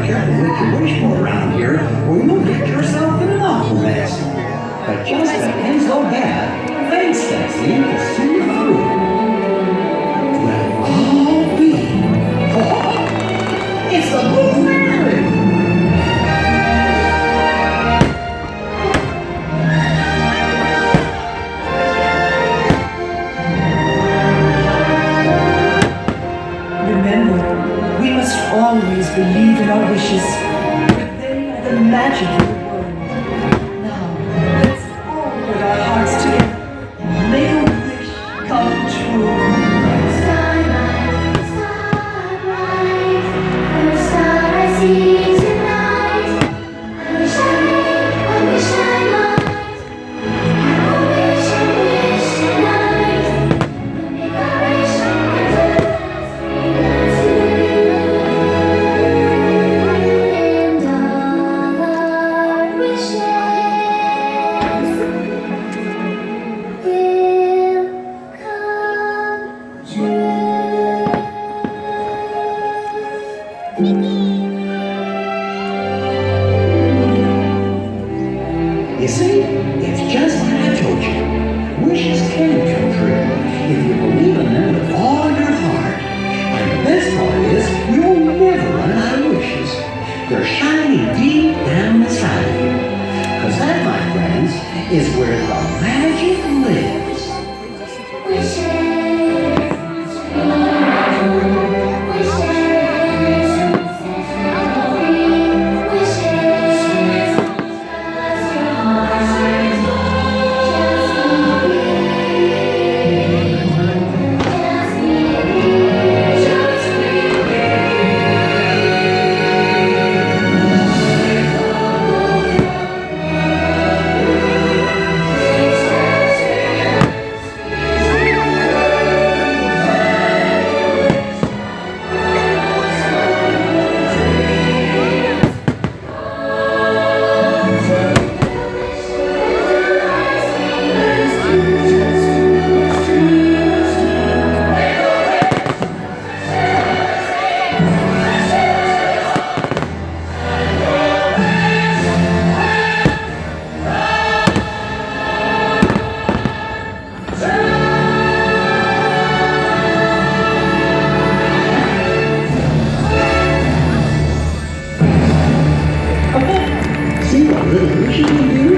careful what you wish for around here, or you'll get yourself in an awful mess. But just when things go bad, fate steps in to see you through. Well, I'll be. Oh, it's the Blue Fairy! Remember, we must always believe in our wishes. They are the magic of the world. Now, let's all put our hearts together and make a wish come true. Starlight, starlight, first star I see tonight. I wish I might have a wish tonight. Make a wish and all our wishes will come true. You see, it's just like I told you. Wishes can come true if you believe in them with all your heart. And the best part is, you'll never run out of wishes. They're shining deep down inside of you. Because that, my friends, is where the magic lives. Wishes, See what little wish you can do?